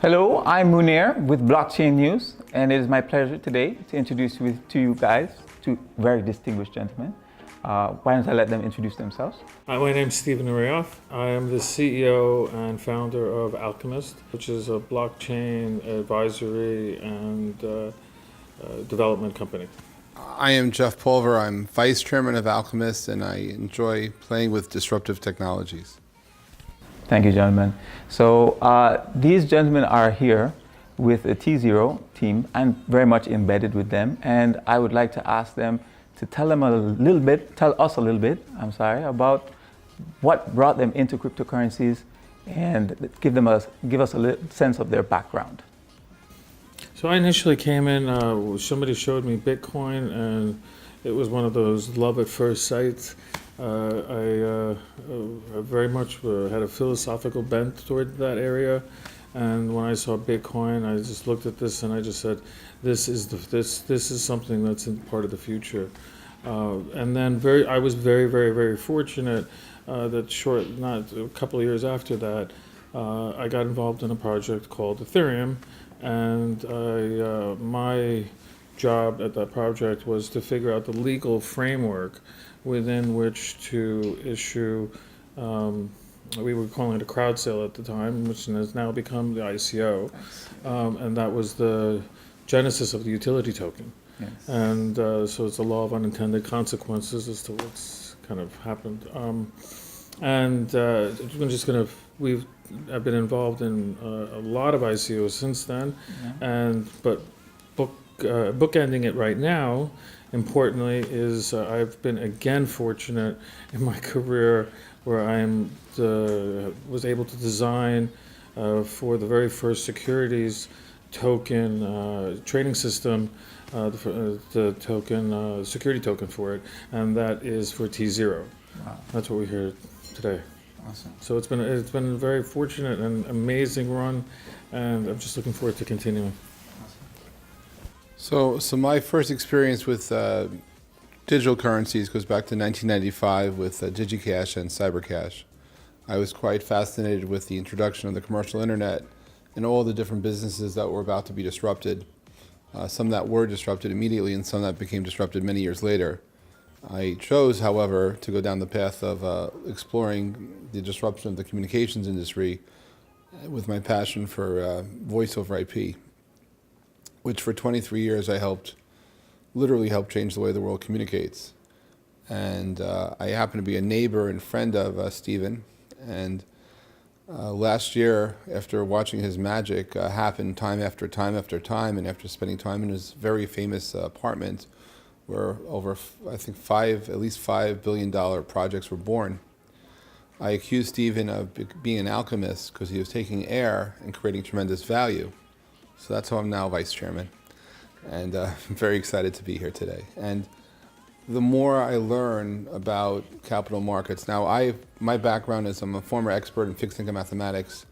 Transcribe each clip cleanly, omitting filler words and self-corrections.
Hello, I'm Munir with Blockchain뉴스, and it is my pleasure today to introduce to you guys two very distinguished gentlemen. Why don't I let them introduce themselves? Hi, my name's Nerayoff. I am the CEO and founder of Alchemist, which is a blockchain advisory and development company. I am Jeff Pulver. I'm vice chairman of Alchemist, and I enjoy playing with disruptive technologies. Thank you, gentlemen. So these gentlemen are here with a tZERO team. I'm very much embedded with them, and I would like to ask them to tell us a little bit, about what brought them into cryptocurrencies, and give us a little sense of their background. So I initially came in, somebody showed me Bitcoin, and it was one of those love at first sight. I very much had a philosophical bent toward that area, and when I saw Bitcoin, I just looked at this and I just said, "This is something that's in part of the future." And then I was very fortunate that not a couple of years after that, I got involved in a project called Ethereum, and my job at that project was to figure out the legal framework within which to issue, we were calling it a crowd sale at the time, which has now become the ICO, and that was the genesis of the utility token. Yes. And so it's a law of unintended consequences as to what's kind of happened. I've been involved in a lot of ICOs since then, but bookending it right now, importantly, is I've been again fortunate in my career where was able to design for the very first securities token trading system, the token security token for it, and that is for tZERO. Wow. That's what we're here today. Awesome. So it's been a very fortunate and amazing run, and I'm just looking forward to continuing. So my first experience with digital currencies goes back to 1995 with DigiCash and CyberCash. I was quite fascinated with the introduction of the commercial internet and all the different businesses that were about to be disrupted. Some that were disrupted immediately and some that became disrupted many years later. I chose, however, to go down the path of exploring the disruption of the communications industry with my passion for voice over IP, which for 23 years I literally helped change the way the world communicates. And I happen to be a neighbor and friend of Stephen, and last year, after watching his magic happen time after time after time, and after spending time in his very famous apartment, where over, I think, at least $5 billion projects were born, I accused Stephen of being an alchemist because he was taking air and creating tremendous value. So that's how I'm now vice chairman, and I'm very excited to be here today. And the more I learn about capital markets, now my background is I'm a former expert in fixed income mathematics.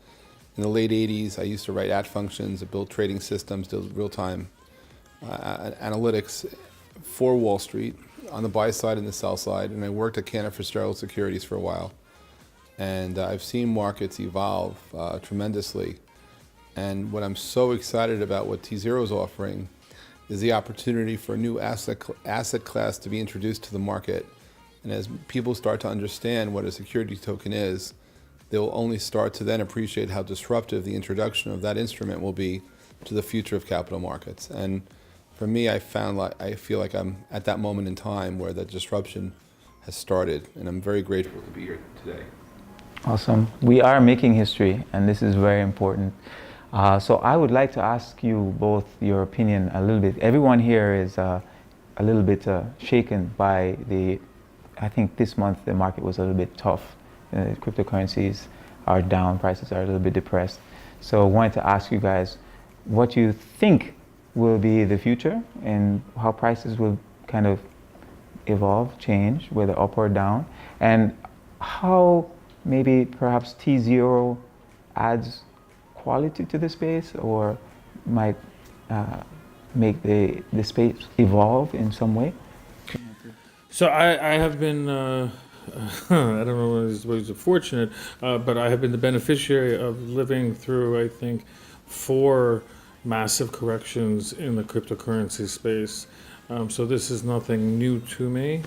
In the late 80s, I used to write functions, build trading systems, did real-time analytics for Wall Street on the buy side and the sell side, and I worked at Cantor Fitzgerald Securities for a while. And I've seen markets evolve tremendously. And what I'm so excited about what tZERO is offering is the opportunity for a new asset class to be introduced to the market. And as people start to understand what a security token is, they will only start to then appreciate how disruptive the introduction of that instrument will be to the future of capital markets. And for me, I feel like I'm at that moment in time where that disruption has started, and I'm very grateful to be here today. Awesome. We are making history, and this is very important. So I would like to ask you both your opinion a little bit. Everyone here is a little bit shaken by I think this month the market was a little bit tough. Cryptocurrencies are down, prices are a little bit depressed. So I wanted to ask you guys what you think will be the future and how prices will kind of evolve, change, whether up or down, and how maybe perhaps tZERO adds quality to the space or might make the space evolve in some way? So I have been, I don't know whether it's fortunate, but I have been the beneficiary of living through, I think, for massive corrections in the cryptocurrency space. So this is nothing new to me.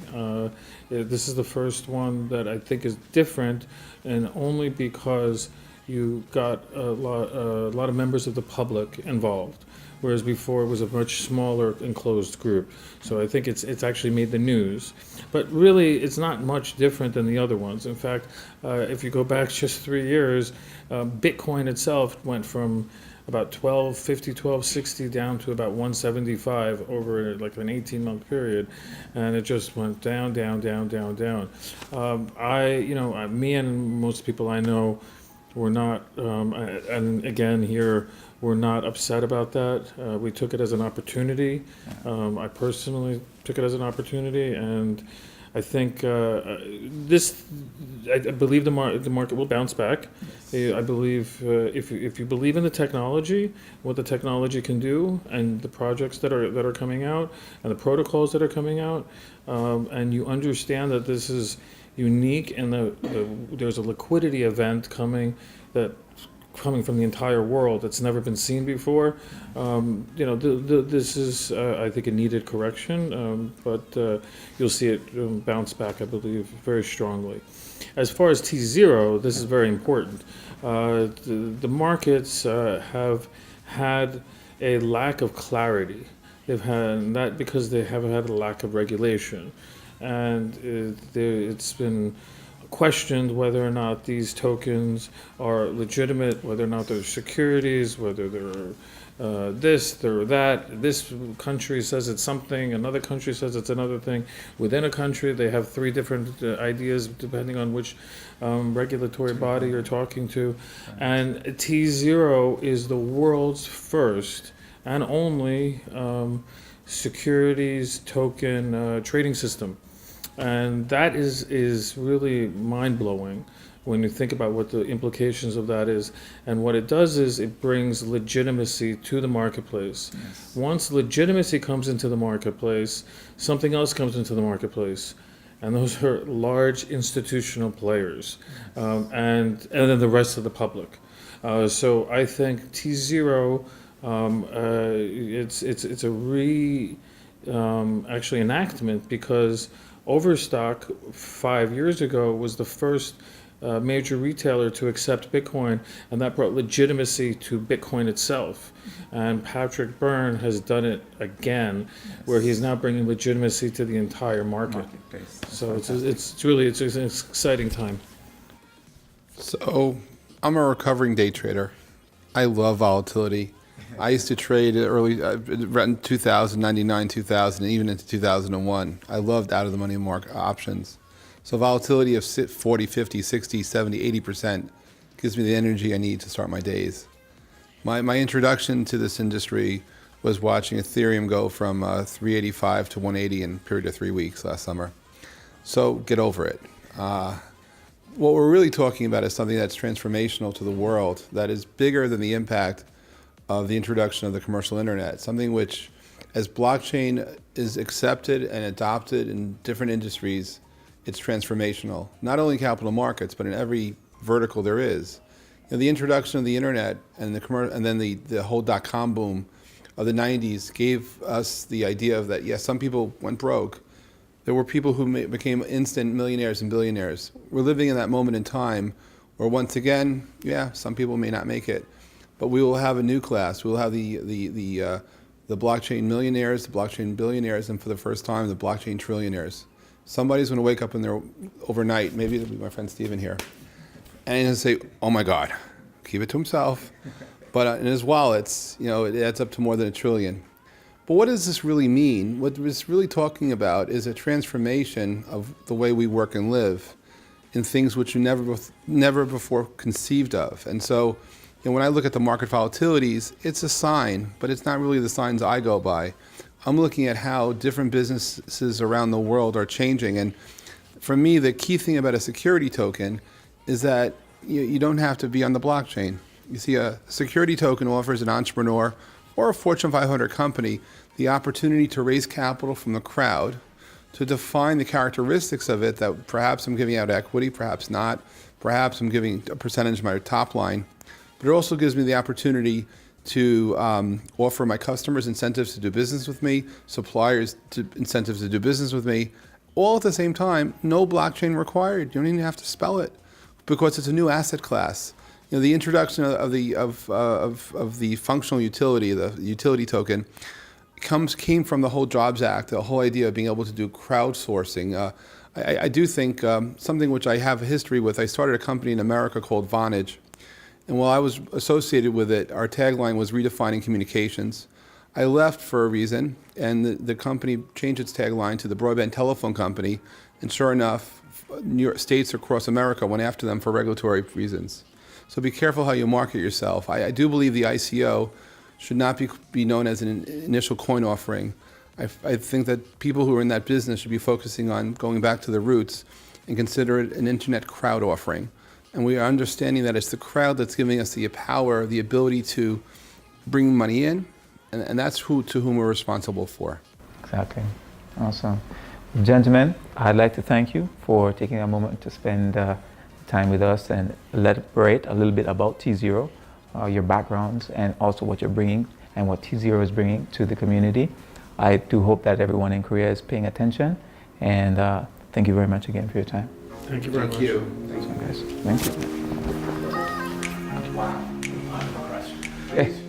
This is the first one that I think is different, and only because you got a lot of members of the public involved, whereas before it was a much smaller enclosed group. So I think it's actually made the news. But really, it's not much different than the other ones. In fact, if you go back just 3 years, Bitcoin itself went from about 1250, 1260 down to about 175 over like an 18-month period, and it just went down, down, down, down, down. Me and most people I know were not, and again here, we're not upset about that. We took it as an opportunity. I personally took it as an opportunity, and I think I believe the market will bounce back. I believe if you believe in the technology, what the technology can do, and the projects that are coming out, and the protocols that are coming out, and you understand that this is unique, and there's a liquidity event coming from the entire world that's never been seen before. This is, I think, a needed correction, but you'll see it bounce back, I believe, very strongly. As far as tZERO, this is very important. The markets have had a lack of clarity. They've had that because they have had a lack of regulation, and it's been questioned whether or not these tokens are legitimate, whether or not they're securities, whether they're this, they're that. This country says it's something, another country says it's another thing. Within a country, they have 3 different ideas depending on which regulatory body you're talking to. And tZERO is the world's first and only securities token trading system. And that is really mind-blowing when you think about what the implications of that is. And what it does is it brings legitimacy to the marketplace. Yes. Once legitimacy comes into the marketplace, something else comes into the marketplace. And those are large institutional players, and then the rest of the public. So I think tZERO, it's a actually enactment, because Overstock 5 years ago was the first major retailer to accept Bitcoin, and that brought legitimacy to Bitcoin itself. And Patrick Byrne has done it again, where he's now bringing legitimacy to the entire marketplace. So it's an exciting time. So I'm a recovering day trader. I love volatility. I used to trade in 2000, 99, 2000, and even into 2001. I loved out-of-the-money market options. So volatility of 40, 50, 60, 70, 80% gives me the energy I need to start my days. My introduction to this industry was watching Ethereum go from 385 to 180 in a period of 3 weeks last summer. So get over it. What we're really talking about is something that's transformational to the world, that is bigger than the impact of the introduction of the commercial internet, something which, as blockchain is accepted and adopted in different industries, it's transformational. Not only capital markets, but in every vertical there is. The introduction of the internet and then the whole .com boom of the 90s gave us the idea of that, yes, some people went broke. There were people who became instant millionaires and billionaires. We're living in that moment in time where, once again, yeah, some people may not make it. But we will have a new class. We will have the blockchain millionaires, the blockchain billionaires, and for the first time, the blockchain trillionaires. Somebody's going to wake up in there overnight. Maybe it'll be my friend Steven here, and he'll say, "Oh my God," keep it to himself. But in his wallets, it adds up to more than $1 trillion. But what does this really mean? What it's really talking about is a transformation of the way we work and live in things which you never before conceived of. And so, when I look at the market volatilities, it's a sign, but it's not really the signs I go by. I'm looking at how different businesses around the world are changing. And for me, the key thing about a security token is that you don't have to be on the blockchain. You see, a security token offers an entrepreneur or a Fortune 500 company the opportunity to raise capital from the crowd, to define the characteristics of it, that perhaps I'm giving out equity, perhaps not, perhaps I'm giving a percentage of my top line. But it also gives me the opportunity to offer my customers incentives to do business with me, suppliers incentives to do business with me, all at the same time, no blockchain required. You don't even have to spell it because it's a new asset class. You know, the introduction of the functional utility, the utility token, came from the whole Jobs Act, the whole idea of being able to do crowdsourcing. I do think something which I have a history with, I started a company in America called Vonage. And while I was associated with it, our tagline was redefining communications. I left for a reason, and the company changed its tagline to the broadband telephone company. And sure enough, New York states across America went after them for regulatory reasons. So be careful how you market yourself. I do believe the ICO should not be known as an initial coin offering. I think that people who are in that business should be focusing on going back to the roots and consider it an internet crowd offering. And we are understanding that it's the crowd that's giving us the power, the ability to bring money in, and that's to whom we're responsible for. Exactly. Awesome. Gentlemen, I'd like to thank you for taking a moment to spend time with us and elaborate a little bit about tZERO, your backgrounds, and also what you're bringing and what tZERO is bringing to the community. I do hope that everyone in Korea is paying attention, and thank you very much again for your time. Thank you very much. Thank you. Awesome, guys. Thank you. Wow. I'm impressed. Hey.